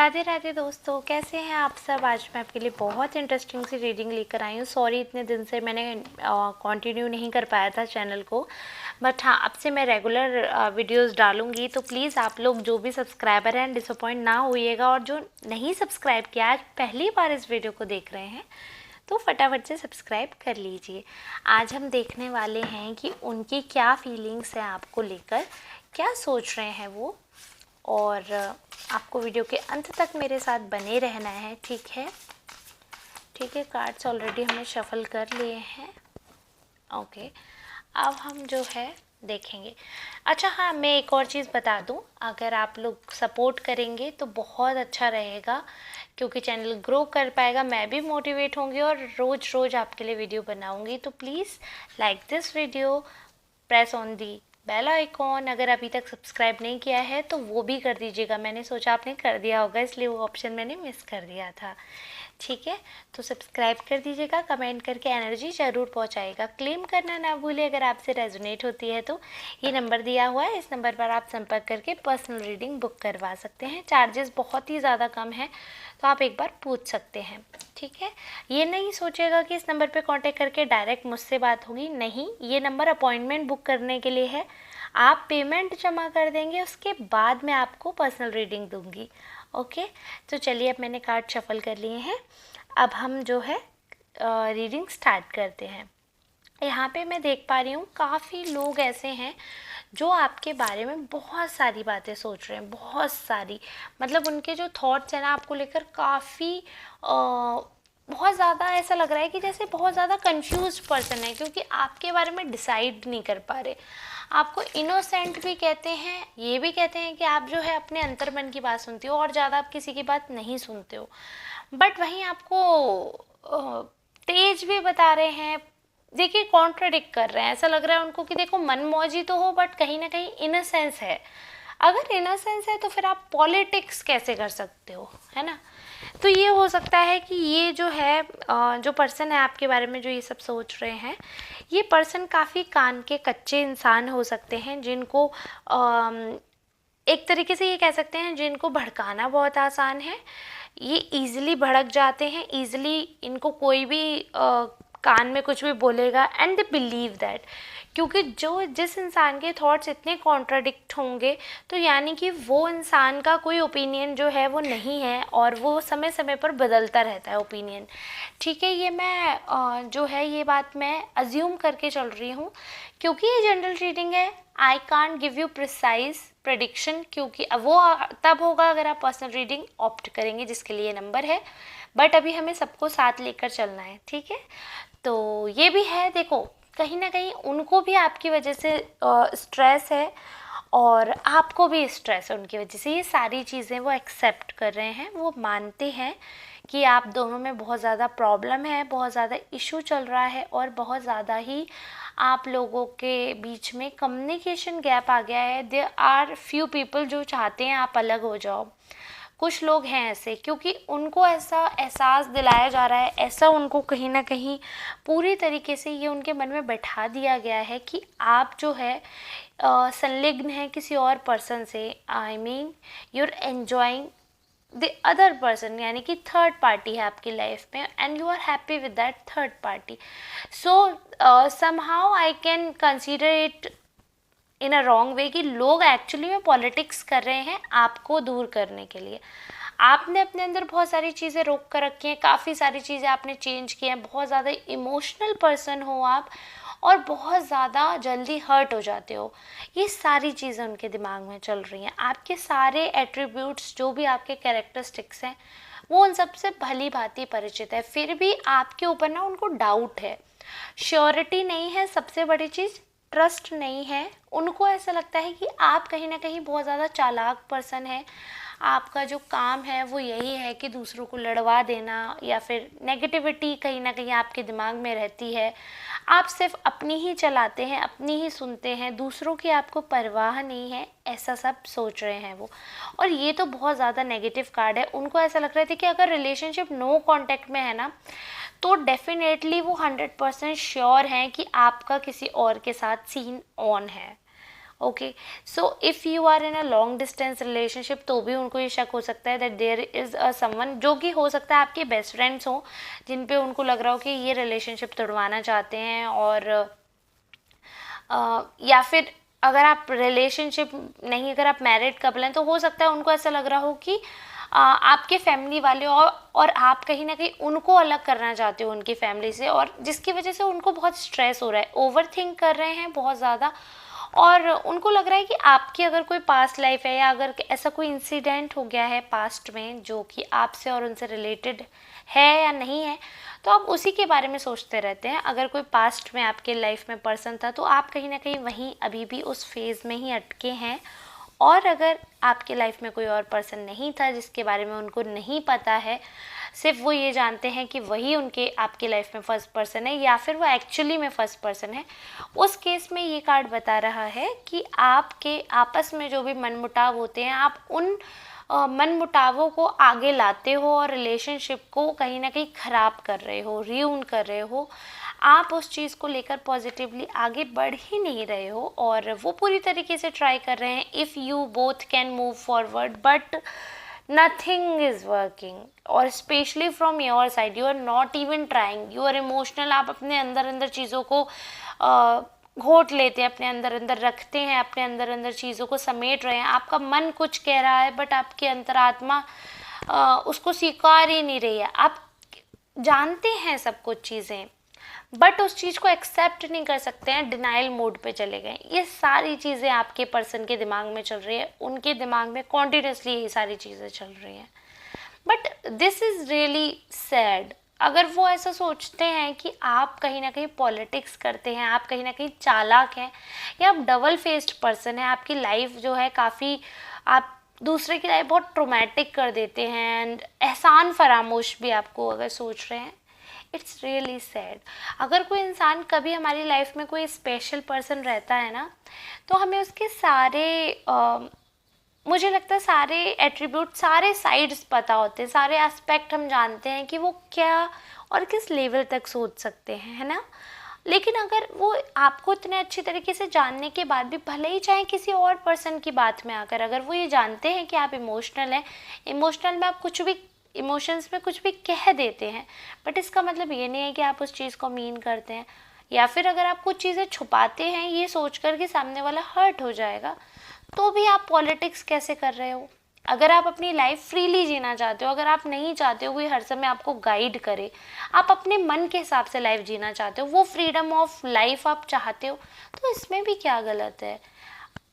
राधे राधे दोस्तों, कैसे हैं आप सब। आज मैं आपके लिए बहुत इंटरेस्टिंग सी रीडिंग लेकर आई हूँ। सॉरी इतने दिन से मैंने कंटिन्यू नहीं कर पाया था चैनल को, बट हाँ अब से मैं रेगुलर वीडियोस डालूंगी। तो प्लीज़ आप लोग जो भी सब्सक्राइबर हैं डिसअपॉइंट ना होइएगा, और जो नहीं सब्सक्राइब किया आज पहली बार इस वीडियो को देख रहे हैं तो फटाफट से सब्सक्राइब कर लीजिए। आज हम देखने वाले हैं कि उनकी क्या फीलिंग्स हैं आपको लेकर, क्या सोच रहे हैं वो, और आपको वीडियो के अंत तक मेरे साथ बने रहना है। ठीक है, कार्ड्स ऑलरेडी हमने शफल कर लिए हैं। ओके, अब हम जो है देखेंगे। अच्छा हाँ, मैं एक और चीज़ बता दूं, अगर आप लोग सपोर्ट करेंगे तो बहुत अच्छा रहेगा, क्योंकि चैनल ग्रो कर पाएगा, मैं भी मोटिवेट होंगी और रोज़ रोज़ आपके लिए वीडियो बनाऊंगी। तो please like this video, press on the bell icon. अगर अभी तक सब्सक्राइब नहीं किया है तो वो भी कर दीजिएगा। मैंने सोचा आपने कर दिया होगा, इसलिए वो ऑप्शन मैंने मिस कर दिया था। ठीक है, तो सब्सक्राइब कर दीजिएगा, कमेंट करके एनर्जी ज़रूर पहुंचाइएगा। क्लेम करना ना भूलिए अगर आपसे रेजोनेट होती है तो। ये नंबर दिया हुआ है, इस नंबर पर आप संपर्क करके पर्सनल रीडिंग बुक करवा सकते हैं। चार्जेस बहुत ही ज़्यादा कम है, तो आप एक बार पूछ सकते हैं। ठीक है, ये नहीं सोचिएगा कि इस नंबर पे कांटेक्ट करके डायरेक्ट मुझसे बात होगी, नहीं, ये नंबर अपॉइंटमेंट बुक करने के लिए है। आप पेमेंट जमा कर देंगे, उसके बाद मैं आपको पर्सनल रीडिंग दूंगी। ओके, तो चलिए अब मैंने कार्ड शफल कर लिए हैं, अब हम जो है रीडिंग स्टार्ट करते हैं। यहाँ पे मैं देख पा रही हूँ काफ़ी लोग ऐसे हैं जो आपके बारे में बहुत सारी बातें सोच रहे हैं, बहुत सारी, मतलब उनके जो थॉट्स हैं ना आपको लेकर काफ़ी बहुत ज़्यादा ऐसा लग रहा है कि जैसे बहुत ज़्यादा कंफ्यूज पर्सन है, क्योंकि आपके बारे में डिसाइड नहीं कर पा रहे। आपको इनोसेंट भी कहते हैं, ये भी कहते हैं कि आप जो है अपने अंतर्मन की बात सुनते हो और ज़्यादा आप किसी की बात नहीं सुनते हो, बट वहीं आपको तेज भी बता रहे हैं। देखिए, कॉन्ट्राडिक्ट कर रहे हैं, ऐसा लग रहा है उनको कि देखो मनमौजी तो हो बट कहीं ना कहीं इनोसेंस है। अगर इनोसेंस है तो फिर आप पॉलिटिक्स कैसे कर सकते हो, है ना। तो ये हो सकता है कि ये जो है जो पर्सन है आपके बारे में जो ये सब सोच रहे हैं, ये पर्सन काफ़ी कान के कच्चे इंसान हो सकते हैं, जिनको एक तरीके से ये कह सकते हैं जिनको भड़काना बहुत आसान है। ये ईजिली भड़क जाते हैं, ईजिली इनको कोई भी कान में कुछ भी बोलेगा एंड दे बिलीव दैट, क्योंकि जिस इंसान के थॉट्स इतने कॉन्ट्राडिक्ट होंगे तो यानी कि वो इंसान का कोई ओपिनियन जो है वो नहीं है, और वो समय समय पर बदलता रहता है ओपिनियन। ठीक है, ये मैं जो है ये बात मैं अज्यूम करके चल रही हूँ, क्योंकि ये जनरल रीडिंग है। I can't give you precise prediction, क्योंकि वो तब होगा अगर आप पर्सनल रीडिंग ऑप्ट करेंगे, जिसके लिए नंबर है, बट अभी हमें सबको साथ लेकर चलना है। ठीक है, तो ये भी है, देखो कहीं ना कहीं उनको भी आपकी वजह से स्ट्रेस है और आपको भी स्ट्रेस है उनकी वजह से। ये सारी चीज़ें वो एक्सेप्ट कर रहे हैं, वो मानते हैं कि आप दोनों में बहुत ज़्यादा प्रॉब्लम है, बहुत ज़्यादा इशू चल रहा है, और बहुत ज़्यादा ही आप लोगों के बीच में कम्युनिकेशन गैप आ गया है। देयर आर फ्यू पीपल जो चाहते हैं आप अलग हो जाओ। कुछ लोग हैं ऐसे, क्योंकि उनको ऐसा एहसास दिलाया जा रहा है, ऐसा उनको कहीं ना कहीं पूरी तरीके से ये उनके मन में बैठा दिया गया है कि आप जो है संलिग्न है किसी और पर्सन से। I mean you are enjoying the other person, यानी कि थर्ड पार्टी है आपकी लाइफ में, and you are happy with that third party. So somehow I can consider it in a wrong way कि लोग एक्चुअली में politics कर रहे हैं आपको दूर करने के लिए। आपने अपने अंदर बहुत सारी चीज़ें रोक कर रखी हैं, काफ़ी सारी चीज़ें आपने चेंज की हैं, बहुत ज़्यादा इमोशनल पर्सन हो आप, और बहुत ज़्यादा जल्दी हर्ट हो जाते हो। ये सारी चीज़ें उनके दिमाग में चल रही हैं। आपके सारे एट्रीब्यूट्स जो भी आपके कैरेक्टरिस्टिक्स हैं वो उन सबसे भली भांति परिचित है, फिर भी आपके ऊपर ना उनको डाउट है, श्योरिटी नहीं है, सबसे बड़ी चीज़ ट्रस्ट नहीं है। उनको ऐसा लगता है कि आप कहीं ना कहीं बहुत ज़्यादा चालाक पर्सन है, आपका जो काम है वो यही है कि दूसरों को लड़वा देना, या फिर नेगेटिविटी कहीं ना कहीं आपके दिमाग में रहती है। आप सिर्फ अपनी ही चलाते हैं, अपनी ही सुनते हैं, दूसरों की आपको परवाह नहीं है, ऐसा सब सोच रहे हैं वो। और ये तो बहुत ज़्यादा नेगेटिव कार्ड है। उनको ऐसा लग रहा था कि अगर रिलेशनशिप नो कांटेक्ट में है ना, तो डेफिनेटली वो 100% श्योर हैं कि आपका किसी और के साथ सीन ऑन है। Okay, so if you are in a long distance relationship तो भी उनको ये शक हो सकता है that there is a someone, जो कि हो सकता है आपके बेस्ट फ्रेंड्स हों, जिन पे उनको लग रहा हो कि ये रिलेशनशिप तोड़वाना चाहते हैं। और या फिर अगर आप रिलेशनशिप नहीं, अगर आप मैरिड कपल हैं तो हो सकता है उनको ऐसा लग रहा हो कि आपके फैमिली वाले और आप कहीं ना कहीं उनको अलग करना चाहते हो उनकी फैमिली से, और जिसकी वजह से उनको बहुत स्ट्रेस हो रहा है, ओवर थिंक कर रहे हैं बहुत ज़्यादा। और उनको लग रहा है कि आपकी अगर कोई पास्ट लाइफ है या अगर ऐसा कोई इंसिडेंट हो गया है पास्ट में जो कि आपसे और उनसे रिलेटेड है या नहीं है, तो आप उसी के बारे में सोचते रहते हैं। अगर कोई पास्ट में आपके लाइफ में पर्सन था तो आप कहीं ना कहीं वहीं अभी भी उस फेज़ में ही अटके हैं। और अगर आपके लाइफ में कोई और पर्सन नहीं था जिसके बारे में उनको नहीं पता है, सिर्फ वो ये जानते हैं कि वही उनके आपके लाइफ में फर्स्ट पर्सन है या फिर वो एक्चुअली में फर्स्ट पर्सन है, उस केस में ये कार्ड बता रहा है कि आपके आपस में जो भी मनमुटाव होते हैं, आप उन मनमुटावों को आगे लाते हो और रिलेशनशिप को कहीं ना कहीं ख़राब कर रहे हो, रियून कर रहे हो। आप उस चीज़ को लेकर पॉजिटिवली आगे बढ़ ही नहीं रहे हो और वो पूरी तरीके से ट्राई कर रहे हैं। If you both can move forward but nothing is working, और specially from your side you are not even trying, you are emotional. आप अपने अंदर अंदर चीज़ों को घोट लेते हैं, अपने अंदर अंदर रखते हैं, अपने अंदर अंदर चीज़ों को समेट रहे हैं। आपका मन कुछ कह रहा है बट आपकी अंतरात्मा उसको स्वीकार ही नहीं रही है। आप जानते हैं सब कुछ चीज़ें बट उस चीज़ को एक्सेप्ट नहीं कर सकते हैं, डिनाइल मोड पे चले गए। ये सारी चीज़ें आपके पर्सन के दिमाग में चल रही है, उनके दिमाग में कॉन्टिन्यूसली ये सारी चीज़ें चल रही हैं। But this is really sad. अगर वो ऐसा सोचते हैं कि आप कहीं ना कहीं पॉलिटिक्स करते हैं, आप कहीं ना कहीं चालाक हैं या आप डबल फेस्ड पर्सन हैं, आपकी लाइफ जो है काफ़ी, आप दूसरे की लाइफ बहुत ट्रोमैटिक कर देते हैं एंड एहसान फरामोश भी आपको अगर सोच रहे हैं, इट्स रियली सैड। अगर कोई इंसान कभी हमारी लाइफ में कोई स्पेशल पर्सन रहता है ना, तो हमें उसके सारे मुझे लगता है सारे एट्रीब्यूट, सारे साइड्स पता होते हैं, सारे एस्पेक्ट हम जानते हैं कि वो क्या और किस लेवल तक सोच सकते हैं, है ना। लेकिन अगर वो आपको इतने अच्छी तरीके से जानने के बाद भी, भले ही चाहे किसी और पर्सन की बात में आकर, अगर वो ये जानते हैं कि आप इमोशनल हैं, इमोशनल में आप कुछ भी, इमोशंस में कुछ भी कह देते हैं, बट इसका मतलब ये नहीं है कि आप उस चीज़ को मीन करते हैं। या फिर अगर आप कुछ चीज़ें छुपाते हैं ये सोचकर कि सामने वाला हर्ट हो जाएगा, तो भी आप पॉलिटिक्स कैसे कर रहे हो। अगर आप अपनी लाइफ फ्रीली जीना चाहते हो, अगर आप नहीं चाहते हो कोई हर समय आपको गाइड करे, आप अपने मन के हिसाब से लाइफ जीना चाहते हो, वो फ्रीडम ऑफ लाइफ आप चाहते हो, तो इसमें भी क्या गलत है।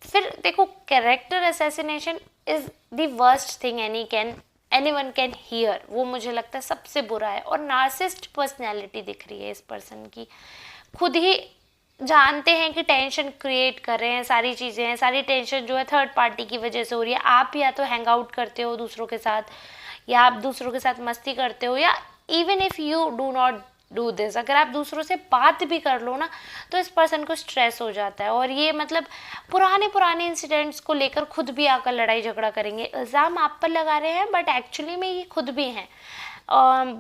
फिर देखो, character assassination is the worst thing anyone can hear, वो मुझे लगता है सबसे बुरा है। और नार्सिसिस्ट पर्सनैलिटी दिख रही है इस पर्सन की, खुद ही जानते हैं कि टेंशन क्रिएट कर रहे हैं, सारी चीज़ें हैं, सारी टेंशन जो है थर्ड पार्टी की वजह से हो रही है। आप या तो हैंग आउट करते हो दूसरों के साथ, या आप दूसरों के साथ मस्ती करते हो, या even if you do not do this, अगर आप दूसरों से बात भी कर लो ना, तो इस पर्सन को स्ट्रेस हो जाता है। और ये मतलब पुराने इंसिडेंट्स को लेकर खुद भी आकर लड़ाई झगड़ा करेंगे, इल्ज़ाम आप पर लगा रहे हैं बट एक्चुअली में ये खुद भी हैं।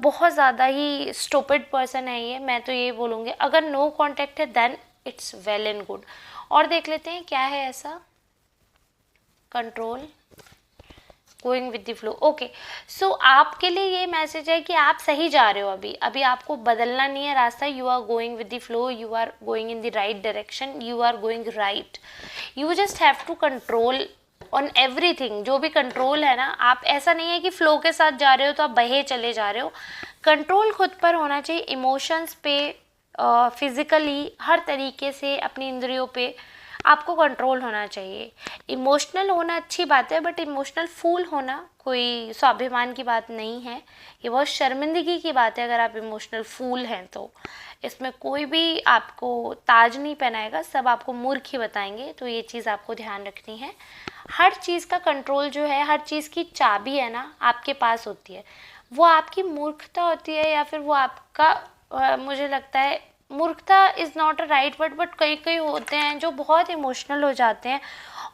बहुत ज़्यादा ही स्टूपिड पर्सन है ये, मैं तो ये बोलूँगी। अगर नो कॉन्टेक्ट है then it's well and good. और देख लेते हैं क्या है ऐसा। Control, going with the flow. Okay, so आपके लिए ये मैसेज है कि आप सही जा रहे हो, अभी आपको बदलना नहीं है रास्ता। You are going with the flow, you are going in the right direction, you are going right. You just have to control on everything. जो भी कंट्रोल है ना, आप, ऐसा नहीं है कि फ्लो के साथ जा रहे हो तो आप बहे चले जा रहे हो। कंट्रोल खुद पर होना चाहिए, इमोशंस पे, फिज़िकली, हर तरीके से अपनी इंद्रियों पे आपको कंट्रोल होना चाहिए। इमोशनल होना अच्छी बात है, बट इमोशनल फूल होना कोई स्वाभिमान की बात नहीं है, ये बहुत शर्मिंदगी की बात है। अगर आप इमोशनल फूल हैं तो इसमें कोई भी आपको ताज नहीं पहनाएगा, सब आपको मूर्ख ही बताएंगे। तो ये चीज़ आपको ध्यान रखनी है। हर चीज़ का कंट्रोल जो है, हर चीज़ की चाबी है ना आपके पास होती है। वो आपकी मूर्खता होती है या फिर वो आपका मुझे लगता है मूर्खता is not a right word, but कई होते हैं जो बहुत इमोशनल हो जाते हैं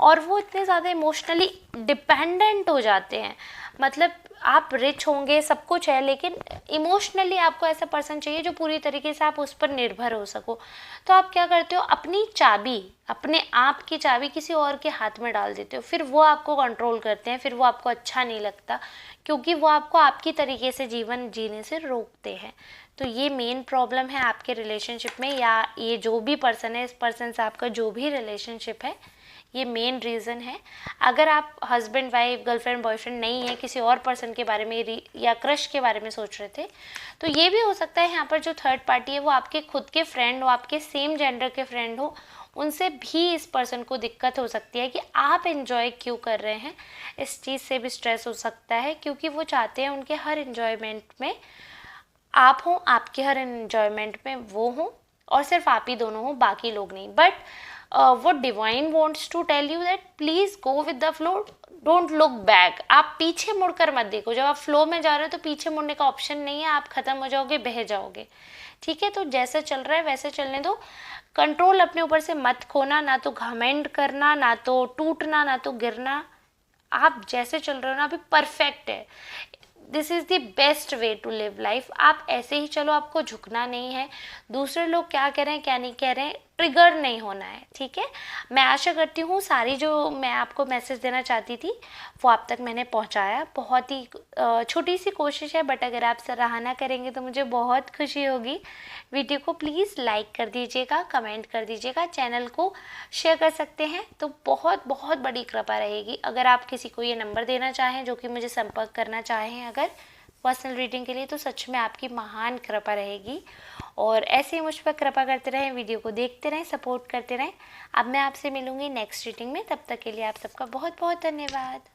और वो इतने ज़्यादा इमोशनली डिपेंडेंट हो जाते हैं। मतलब आप रिच होंगे, सब कुछ है, लेकिन इमोशनली आपको ऐसा पर्सन चाहिए जो पूरी तरीके से आप उस पर निर्भर हो सको। तो आप क्या करते हो, अपनी चाबी, अपने आप की चाबी किसी और के हाथ में डाल देते हो, फिर वो आपको कंट्रोल करते हैं, फिर वो आपको अच्छा नहीं लगता, क्योंकि वो आपको आपकी तरीके से जीवन जीने से रोकते हैं। तो ये मेन प्रॉब्लम है आपके रिलेशनशिप में, या ये जो भी पर्सन है, इस पर्सन से आपका जो भी रिलेशनशिप है, ये मेन रीज़न है। अगर आप हस्बैंड वाइफ, गर्लफ्रेंड बॉयफ्रेंड नहीं है, किसी और पर्सन के बारे में या क्रश के बारे में सोच रहे थे, तो ये भी हो सकता है यहाँ पर जो थर्ड पार्टी है वो आपके खुद के फ्रेंड हो, आपके सेम जेंडर के फ्रेंड हो, उनसे भी इस पर्सन को दिक्कत हो सकती है कि आप एंजॉय क्यों कर रहे हैं। इस चीज़ से भी स्ट्रेस हो सकता है, क्योंकि वो चाहते हैं उनके हर एंजॉयमेंट में आप हो, आपके हर एंजॉयमेंट में वो हो, और सिर्फ आप ही दोनों हो, बाकी लोग नहीं। बट वो divine wants to tell you that please go with the flow, don't look back. आप पीछे मुड़कर मत देखो, जब आप फ्लो में जा रहे हो तो पीछे मुड़ने का ऑप्शन नहीं है, आप ख़त्म हो जाओगे, बह जाओगे। ठीक है, तो जैसे चल रहा है वैसे चलने दो, कंट्रोल अपने ऊपर से मत खोना, ना तो घमंड करना, ना तो टूटना, ना तो गिरना। आप जैसे चल रहे हो ना अभी परफेक्ट है, this is the best way to live life. आप ऐसे ही चलो, आपको झुकना नहीं है, दूसरे लोग क्या कह रहे हैं क्या नहीं कह रहे हैं ट्रिगर नहीं होना है। ठीक है, मैं आशा करती हूँ सारी जो मैं आपको मैसेज देना चाहती थी वो आप तक मैंने पहुँचाया। बहुत ही छोटी सी कोशिश है, बट अगर आप सराहना करेंगे तो मुझे बहुत खुशी होगी। वीडियो को प्लीज़ लाइक कर दीजिएगा, कमेंट कर दीजिएगा, चैनल को शेयर कर सकते हैं तो बहुत बहुत बड़ी कृपा रहेगी। अगर आप किसी को ये नंबर देना चाहें जो कि मुझे संपर्क करना चाहें अगर पर्सनल रीडिंग के लिए, तो सच में आपकी महान कृपा रहेगी। और ऐसे ही मुझ पर कृपा करते रहें, वीडियो को देखते रहें, सपोर्ट करते रहें। अब मैं आपसे मिलूंगी नेक्स्ट रीडिंग में, तब तक के लिए आप सबका बहुत बहुत धन्यवाद।